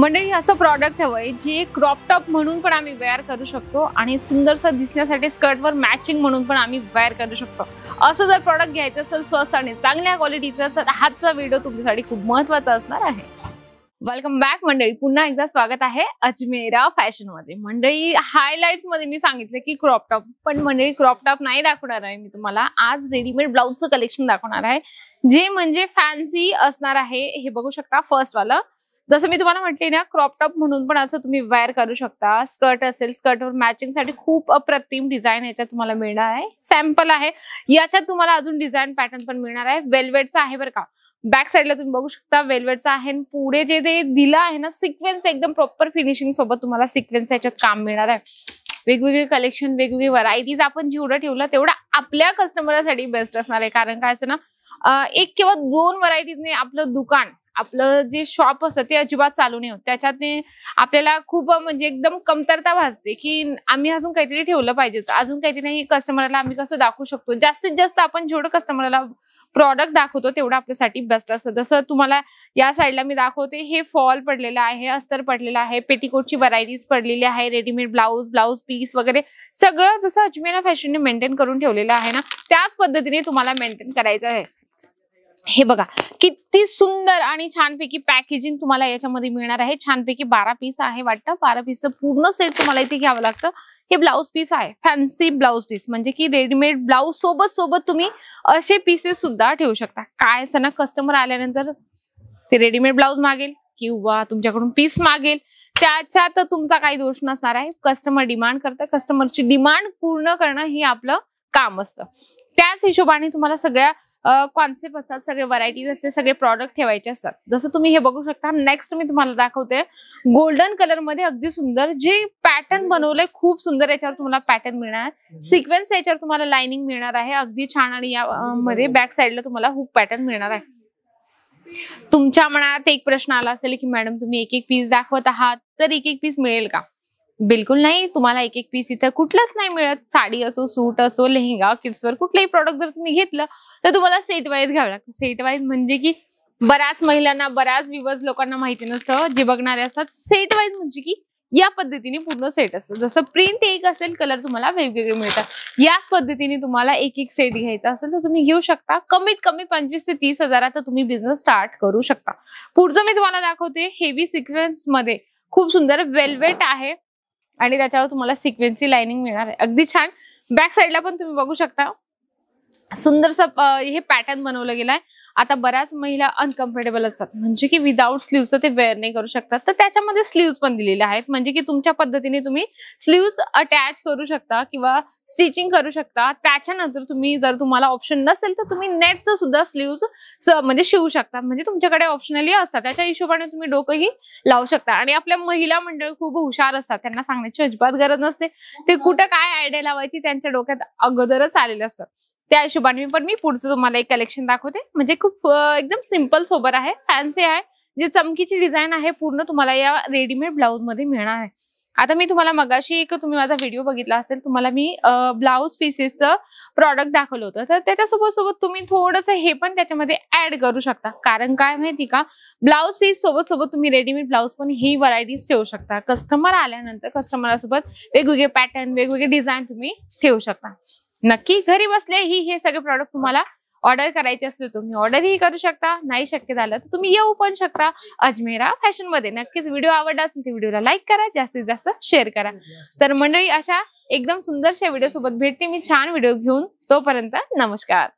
मंडळी असं प्रॉडक्ट हवंय जे क्रॉप टॉप म्हणून पण आम्ही वेअर करू शकतो आणि सुंदरसं दिसण्यासाठी स्कर्टवर मॅचिंग म्हणून पण आम्ही वेअर करू शकतो। असं जर प्रॉडक्ट घ्यायचं असेल स्वस्त आणि चांगल्या क्वालिटीचं तर हाचा व्हिडिओ तुमच्यासाठी खूप महत्त्वाचा असणार आहे। वेलकम बॅक मंडळी, पुन्हा एकदा स्वागत आहे अजमेरा फॅशन मध्ये। मंडळी हायलाइट्स मध्ये मी सांगितलं की क्रॉप टॉप, पण मंडळी क्रॉप टॉप नाही दाखवणार आहे मी तुम्हाला। आज रेडीमेड ब्लाउजचं कलेक्शन दाखवणार आहे जे म्हणजे फॅन्सी असणार आहे। हे बघू शकता फर्स्ट वाला, जसं मी तुम्हाला म्हटले ना क्रॉप टॉप म्हणून पण असं तुम्ही वेअर करू शकता। स्कर्ट असेल, स्कर्टवर मॅचिंग साठी खूप अप्रतिम डिझाइन याच्यात तुम्हाला मिळणार आहे। सॅम्पल आहे, याच्यात तुम्हाला अजून डिझाइन पॅटर्न पण मिळणार आहे। वेल्वेटचा आहे बरं का। बॅक साइडला तुम्ही बघू शकता वेल्वेटचा आहे। पुढे जे ते दिलं आहे ना सिक्वेन्स, एकदम प्रॉपर फिनिशिंग सोबत तुम्हाला सिक्वेन्स याच्यात काम मिळणार आहे। वेगवेगळे कलेक्शन, वेगवेगळे व्हरायटीज आपण जेवढं ठेवलं तेवढं आपल्या कस्टमरसाठी बेस्ट असणार आहे। कारण काय असं ना, एक किंवा दोन व्हरायटीजने आपलं दुकान, आपलं जे शॉप असतं ते अजिबात चालू नाही होत। त्याच्यातने आपल्याला खूप म्हणजे एकदम कमतरता भासते की आम्ही अजून काहीतरी ठेवलं पाहिजे, अजून काहीतरी कस्टमरला आम्ही कसं दाखवू शकतो। जास्तीत जास्त आपण जेवढं कस्टमरला प्रॉडक्ट दाखवतो तेवढं आपल्यासाठी बेस्ट असतं। जसं तुम्हाला या साईडला मी दाखवते, हे फॉल पडलेलं आहे, अस्तर पडलेलं आहे, पेटीकोटची व्हरायटीज पडलेली आहे, रेडीमेड ब्लाउज, ब्लाउज पीस वगैरे सगळं जसं अजमेरा फॅशनने मेंटेन करून ठेवलेलं आहे ना त्याच पद्धतीने तुम्हाला मेंटेन करायचं आहे। हे बघा किती सुंदर आणि छानपैकी पॅकेजिंग तुम्हाला याच्यामध्ये मिळणार आहे। छानपैकी 12 पीस आहे वाटतं, 12 पीसचं पूर्ण सेट तुम्हाला इथे घ्यावं लागतं। हे ब्लाउज पीस आहे, फॅन्सी ब्लाउज पीस, म्हणजे की रेडीमेड ब्लाउज सोबत तुम्ही असे पीसेस सुद्धा ठेवू शकता। काय असं ना, कस्टमर आल्यानंतर ते रेडीमेड ब्लाउज मागेल किंवा तुमच्याकडून पीस मागेल, त्याच्यात तुमचा काही दोष नसणार आहे। कस्टमर डिमांड करतं, कस्टमरची डिमांड पूर्ण करणं हे आपलं काम असतं। त्याच हिशोबाने तुम्हाला सगळ्या कॉन्सेप्ट असतात, सगळे व्हरायटीज असते, सगळे प्रॉडक्ट ठेवायचे असतात। जसं तुम्ही हे बघू शकता। नेक्स्ट मी तुम्हाला दाखवते गोल्डन कलर मध्ये अगदी सुंदर जे पॅटर्न बनवलंय, खूप सुंदर याच्यावर तुम्हाला पॅटर्न मिळणार आहे। सिक्वेन्स याच्यावर तुम्हाला लाइनिंग मिळणार आहे अगदी छान, आणि या मध्ये बॅक साइडला तुम्हाला हुक पॅटर्न मिळणार आहे। तुमच्या मनात एक प्रश्न आला असेल की मॅडम तुम्ही एक एक पीस दाखवत आहात तर एक एक पीस मिळेल का? बिलकुल नाही, तुम्हाला एक एक पीस इथं कुठलंच नाही मिळत। साडी असो, सूट असो, लेहंगा, किड्सवर कुठलंही प्रॉडक्ट जर तुम्ही घेतलं तर तुम्हाला सेट वाईज घ्यावं लागतं। सेट वाईज म्हणजे की बऱ्याच महिलांना, बऱ्याच व्ह्यूअर्स लोकांना माहिती नसतं, जे बघणारे असतात। सेट वाईज म्हणजे की या पद्धतीने पूर्ण सेट असतं। जसं प्रिंट एक असेल, कलर तुम्हाला वेगवेगळे मिळतात। याच पद्धतीने तुम्हाला एक एक सेट घ्यायचा असेल तर तुम्ही घेऊ शकता। कमीत कमी 25 ते 30 हजारात तुम्ही बिझनेस स्टार्ट करू शकता। पुढचं मी तुम्हाला दाखवते हेवी सिक्वेन्स मध्ये खूप सुंदर वेल्वेट आहे आणि त्याच्यावर तुम्हाला सिक्वेन्सची लाइनिंग मिळणार आहे अगदी छान। बॅक साइडला पण तुम्ही बघू शकता सुंदरसं हे पॅटर्न बनवलं गेलाय। आता बऱ्याच महिला अनकम्फर्टेबल असतात, म्हणजे की विदाउट स्लीव्हचं ते वेअर नाही करू शकतात, तर त्याच्यामध्ये स्लीव्स पण दिलेले आहेत, म्हणजे की तुमच्या पद्धतीने तुम्ही स्लीव्स अटॅच करू शकता किंवा स्टिचिंग करू शकता। त्याच्यानंतर तुम्ही जर तुम्हाला ऑप्शन नसेल तर तुम्ही नेटचं सुद्धा स्लीव्स म्हणजे शिवू शकता, म्हणजे तुमच्याकडे ऑप्शनली असतात। त्याच्या हिशोबाने तुम्ही डोकंही लावू शकता। आणि आपल्या महिला मंडळ खूप हुशार असतात, त्यांना सांगण्याची अजिबात गरज नसते, ते कुठं काय आयडिया लावायची त्यांच्या डोक्यात अगोदरच आलेलं असतं। त्या हिशोबाने पण मी पुढचं तुम्हाला एक कलेक्शन दाखवते, म्हणजे खूप एकदम सिंपल सोबर आहे, फॅन्सी आहे, जे चमकीची डिझाइन आहे पूर्ण तुम्हाला या रेडीमेड ब्लाउज मध्ये मिळणार आहे। आता मी तुम्हाला मगाशी एक तुम्ही माझा व्हिडिओ बघितला असेल, तुम्हाला मी ब्लाउज पीसेसचं प्रॉडक्ट दाखवलं होतं, तर त्याच्यासोबत तुम्ही थोडंसं हे पण त्याच्यामध्ये ऍड करू शकता। कारण काय माहिती का, ब्लाउज पीस सोबत तुम्ही रेडीमेड ब्लाउज पण ही व्हरायटीज ठेवू शकता। कस्टमर आल्यानंतर कस्टमरसोबत वेगवेगळे पॅटर्न, वेगवेगळे डिझाइन तुम्ही ठेवू शकता। नक्की घरी बसले हे सगळे प्रॉडक्ट तुम्हाला ऑर्डर करायचे असेल तुम्ही ऑर्डरही करू शकता, नाही शक्य झालं तर तुम्ही येऊ पण शकता अजमेरा फॅशन मध्ये। नक्कीच व्हिडिओ आवडला असेल तर व्हिडिओला लाईक करा, जास्तीत जास्त शेअर करा। तर मंडळी अशा एकदम सुंदरशा व्हिडिओ सोबत भेटते मी छान व्हिडिओ घेऊन, तोपर्यंत नमस्कार।